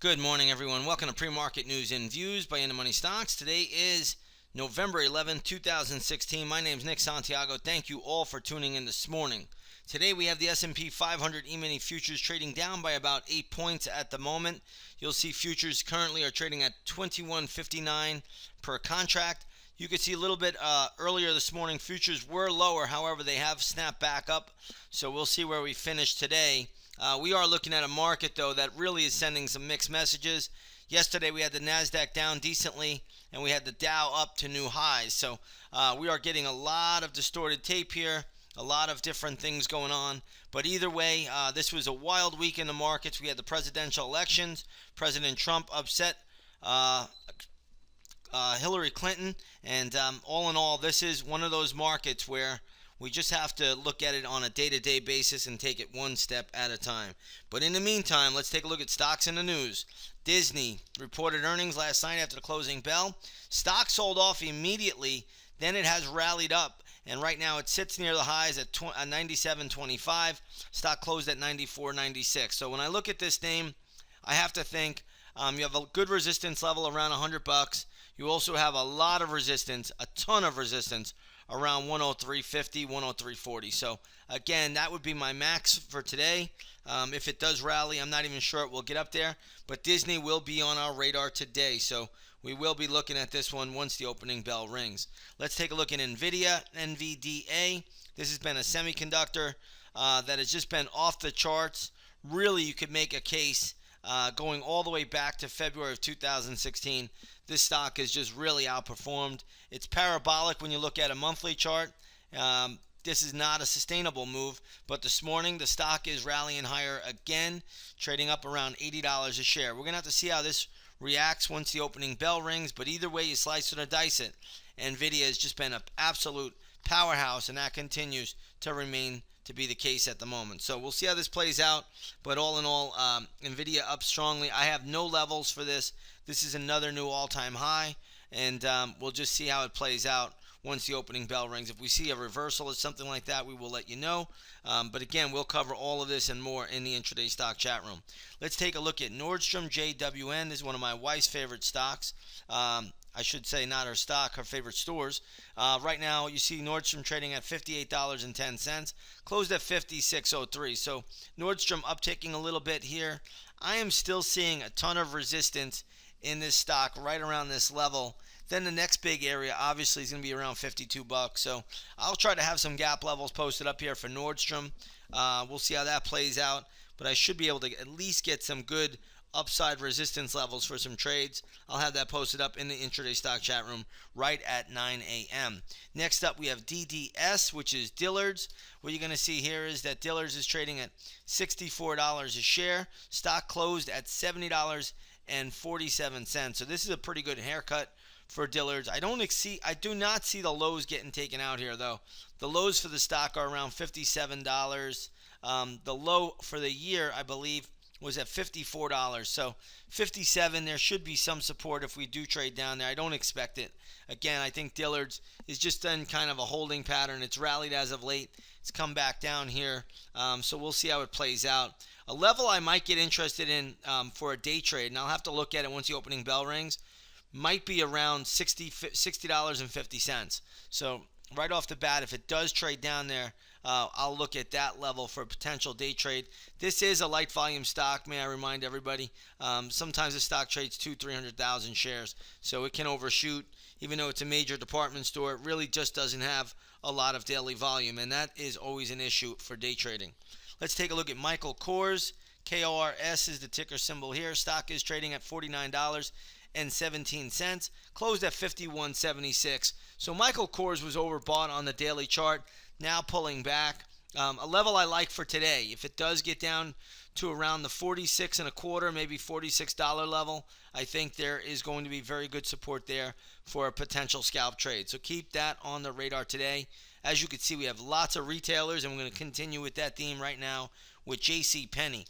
Good morning, everyone. Welcome to Pre-Market News and Views by InTheMoneyStocks. Today is November 11th, 2016. My name is Nick Santiago. Thank you all for tuning in this morning. Today we have the S&P 500 E-mini futures trading down by about 8 points at the moment. You'll see futures currently are trading at $21.59 per contract. You could see a little bit earlier this morning, futures were lower. However, they have snapped back up. So we'll see where we finish today. We are looking at a market, though, that really is sending some mixed messages. Yesterday, we had the NASDAQ down decently, and we had the Dow up to new highs. So we are getting a lot of distorted tape here, a lot of different things going on. But either way, this was a wild week in the markets. We had the presidential elections. President Trump upset Hillary Clinton. And all in all, this is one of those markets where we just have to look at it on a day-to-day basis and take it one step at a time. But in the meantime, let's take a look at stocks in the news. Disney reported earnings last night after the closing bell. Stock sold off immediately. Then it has rallied up. And right now it sits near the highs at 97.25. Stock closed at 94.96. So when I look at this name, I have to think you have a good resistance level around $100. You also have a lot of resistance, a ton of resistance, around 103.50, 103.40. So again, that would be my max for today. If it does rally, I'm not even sure it will get up there, but Disney will be on our radar today. So we will be looking at this one once the opening bell rings. Let's take a look at NVIDIA, NVDA. This has been a semiconductor that has just been off the charts. Really, you could make a case going all the way back to February of 2016. This stock has just really outperformed. It's parabolic when you look at a monthly chart. This is not a sustainable move, but this morning the stock is rallying higher again, trading up around $80 a share. We're going to have to see how this reacts once the opening bell rings, but either way you slice it or dice it, NVIDIA has just been an absolute powerhouse, and that continues to remain to be the case at the moment. So we'll see how this plays out, but all in all, NVIDIA up strongly. I have no levels for this. This is another new all-time high, and we'll just see how it plays out once the opening bell rings. If we see a reversal or something like that, we will let you know. But again, we'll cover all of this and more in the intraday stock chat room. Let's take a look at Nordstrom, JWN. This is one of my wife's favorite stocks. I should say not her stock, her favorite stores. Right now, you see Nordstrom trading at $58.10, closed at $56.03. So Nordstrom upticking a little bit here. I am still seeing a ton of resistance in this stock right around this level. Then the next big area obviously is going to be around $52. So I'll try to have some gap levels posted up here for Nordstrom. We'll see how that plays out, but I should be able to at least get some good upside resistance levels for some trades. I'll have that posted up in the intraday stock chat room right at 9 a.m. Next up, we have DDS, which is Dillards. What you're going to see here is that Dillards is trading at $64 a share. Stock closed at $70.47. So this is a pretty good haircut for Dillards. I do not see the lows getting taken out here, though. The lows for the stock are around $57. The low for the year, I believe, was at $54. So $57, there should be some support if we do trade down there. I don't expect it. Again, I think Dillards is just in kind of a holding pattern. It's rallied as of late. It's come back down here. So we'll see how it plays out. A level I might get interested in for a day trade, and I'll have to look at it once the opening bell rings, might be around $60.50. So right off the bat, if it does trade down there, I'll look at that level for a potential day trade. This is a light volume stock, may I remind everybody. Sometimes the stock trades 200,000-300,000 shares, so it can overshoot. Even though it's a major department store, it really just doesn't have a lot of daily volume, and that is always an issue for day trading. Let's take a look at Michael Kors. KORS is the ticker symbol here. Stock is trading at $49.17, closed at $51.76. So Michael Kors was overbought on the daily chart, now pulling back. A level I like for today, if it does get down to around the $46.25, maybe $46 level, I think there is going to be very good support there for a potential scalp trade. So keep that on the radar today. As you can see, we have lots of retailers, and we're going to continue with that theme right now with Penney.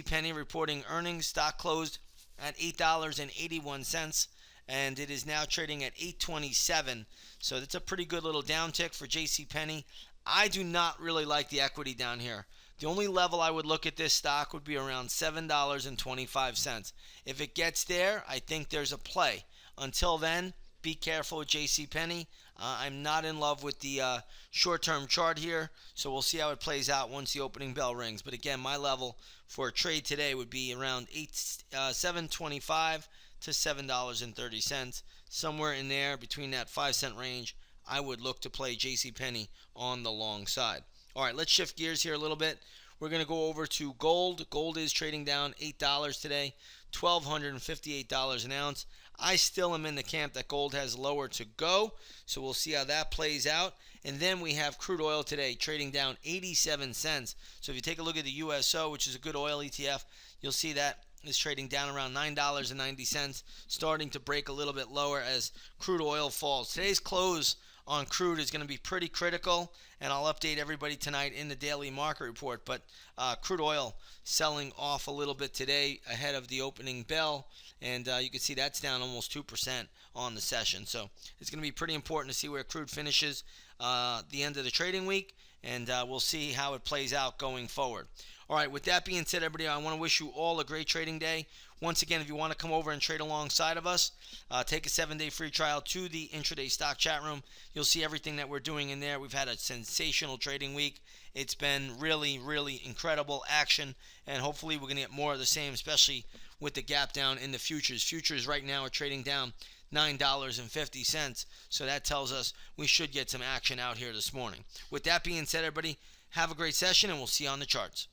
Penney reporting earnings. Stock closed at $8.81, and it is now trading at $8.27. So that's a pretty good little downtick for Penney. I do not really like the equity down here. The only level I would look at this stock would be around $7.25. If it gets there, I think there's a play. Until then, be careful with Penney. I'm not in love with the short-term chart here, so we'll see how it plays out once the opening bell rings. But again, my level for a trade today would be around $7.25 to $7.30, somewhere in there between that 5-cent range. I would look to play Penney on the long side. All right, let's shift gears here a little bit. We're going to go over to gold. Gold is trading down $8 today, $1,258 an ounce. I still am in the camp that gold has lower to go, so we'll see how that plays out. And then we have crude oil today trading down 87 cents. So if you take a look at the USO, which is a good oil ETF, you'll see that is trading down around $9.90, starting to break a little bit lower as crude oil falls. Today's close on crude is going to be pretty critical, and I'll update everybody tonight in the daily market report. But crude oil selling off a little bit today ahead of the opening bell, and you can see that's down almost 2% on the session. So it's going to be pretty important to see where crude finishes the end of the trading week, and we'll see how it plays out going forward. All right, with that being said, everybody, I want to wish you all a great trading day. Once again, if you want to come over and trade alongside of us, take a 7-day free trial to the intraday stock chat room. You'll see everything that we're doing in there. We've had a sensational trading week. It's been really, really incredible action, and hopefully we're going to get more of the same, especially with the gap down in the futures. Futures right now are trading down $9.50, so that tells us we should get some action out here this morning. With that being said, everybody, have a great session, and we'll see you on the charts.